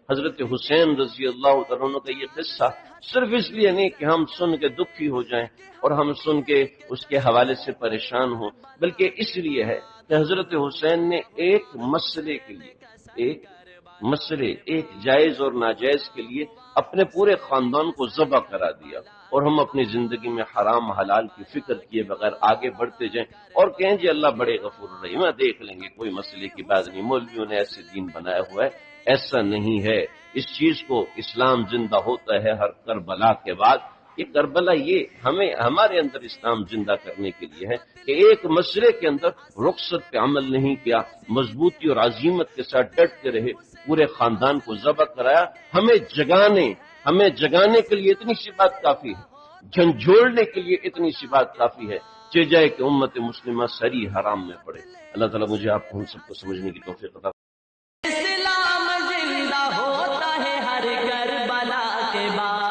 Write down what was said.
حضرت حسین رضی اللہ تعالیٰ عنہ کا یہ قصہ صرف اس لیے نہیں کہ ہم سن کے دکھی ہو جائیں اور ہم سن کے اس کے حوالے سے پریشان ہوں، بلکہ اس لیے ہے کہ حضرت حسین نے ایک مسئلے کے لیے، ایک جائز اور ناجائز کے لیے اپنے پورے خاندان کو ذبح کرا دیا، اور ہم اپنی زندگی میں حرام حلال کی فکر کیے بغیر آگے بڑھتے جائیں اور کہیں جی اللہ بڑے غفور الرحیم ہے، دیکھ لیں گے، کوئی مسئلے کی بات نہیں، مولویوں نے ایسے دین بنایا ہوا ہے۔ ایسا نہیں ہے، اس چیز کو اسلام زندہ ہوتا ہے ہر کربلا کے بعد۔ یہ کربلا یہ ہمارے اندر اسلام زندہ کرنے کے لیے ہے کہ ایک مسئلے کے اندر رخصت پہ عمل نہیں کیا، مضبوطی اور عزیمت کے ساتھ ڈٹ کے رہے، پورے خاندان کو ذبح کرایا۔ ہمیں جگانے کے لیے اتنی سی بات کافی ہے، جھنجھوڑنے کے لیے اتنی سی بات کافی ہے، چہ جائے کہ امت مسلمہ سری حرام میں پڑے۔ اللہ تعالیٰ مجھے آپ کو ہم سب کو سمجھنے کی توفیق عطا اسلام زندہ ہوتا ہے ہر کربلا کے بعد۔